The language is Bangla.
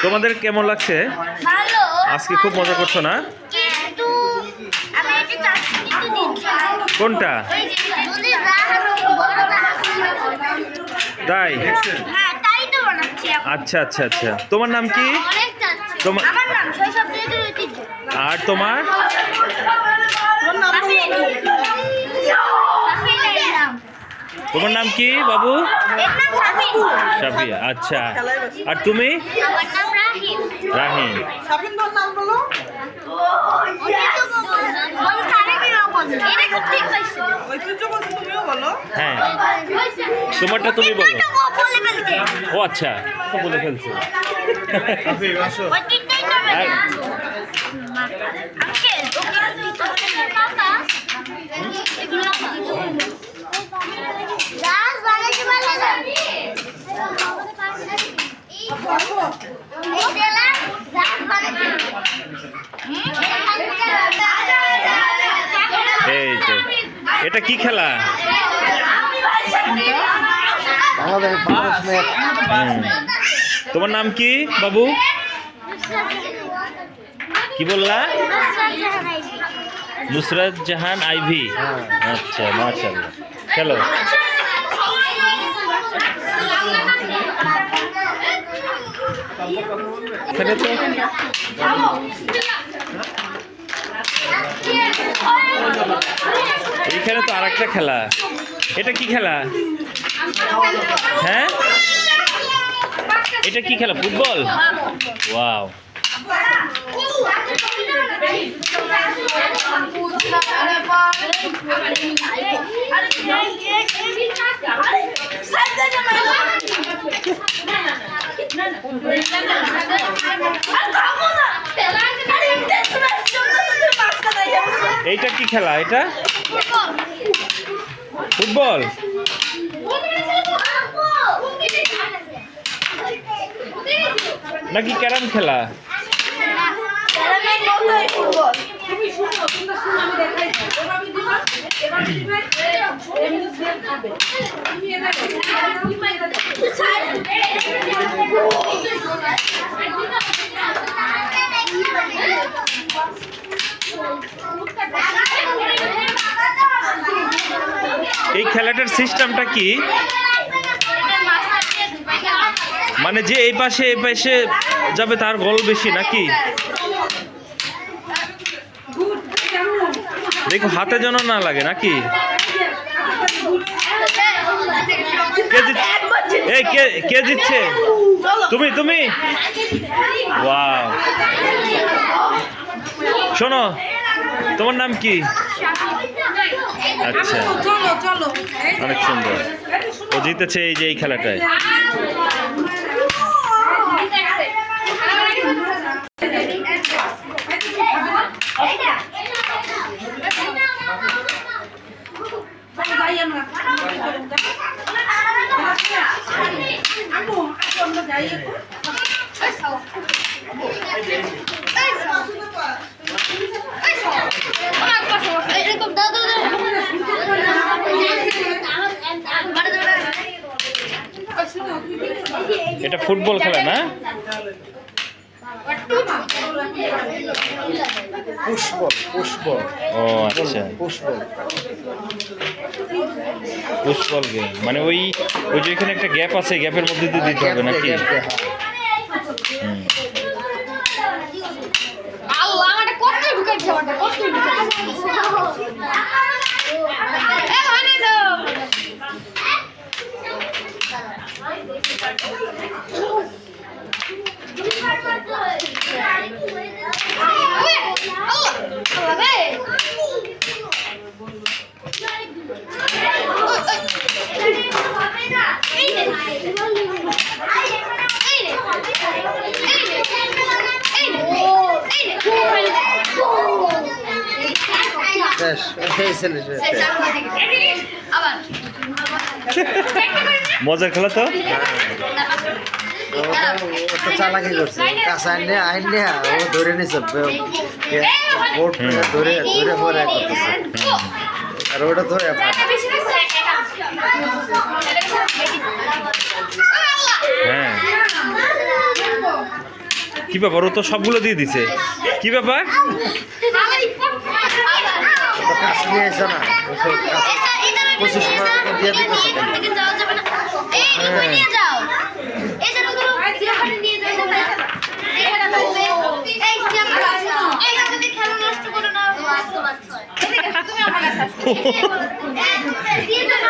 তোমাদের কেমন লাগছে? আজকে খুব মজা করছো না? কোনটা? তাই? আচ্ছা আচ্ছা আচ্ছা। তোমার নাম কি? আর তোমার? তোমার নাম কি বাবু? সাফিয়া। আচ্ছা, আর তুমি? রাহিম। হ্যাঁ, তোমারটা তুমি বলো। ও আচ্ছা, বলে ফেলছো। এই তো, এটা কি খেলা? তোমার নাম কি বাবু? কি বললা? নুসরাত জাহান আইভি। আচ্ছা, মাশাআল্লাহ। খেলো। এখানে তো এইখানে তো আর একটা খেলা। এটা কি খেলা? হ্যাঁ, এটা কি খেলা? ফুটবল? ওয়াও। এইটা কি খেলা? এটা ফুটবল নাকি ক্যারাম খেলা? এই খেলাটার সিস্টেমটা কি? মানে যে এই পাশে যাবে তার গোল বেশি নাকি? দেখো হাতে যেন না লাগে নাকি? কে জিতছে? তুমি? ওয়াও। শোনো, তোমার নাম কি? আচ্ছা, অনেক সুন্দর। ও জিতেছে এই যে এই খেলাটায়। এটা ফুটবল খেলা না? পুষ্পল। ও আচ্ছা, পুষ্পল গেম। মানে ওই যে এখানে একটা গ্যাপ আছে, গ্যাপের মধ্যে দিয়ে দিতে হবে নাকি? মজার খেলা তো। চালাকি করছে, কাঁচা আইনে ও ধরে নিছে, ধরে পরে করতেছে, আর ওটা ধরে কি ব্যাপার, ও তো সবগুলো দিয়ে দিছে, কি ব্যাপার? তো কাজ নিয়ে এসো না, ওসব কাজ 25 টাকা দিয়ে দিতেছে। তুমি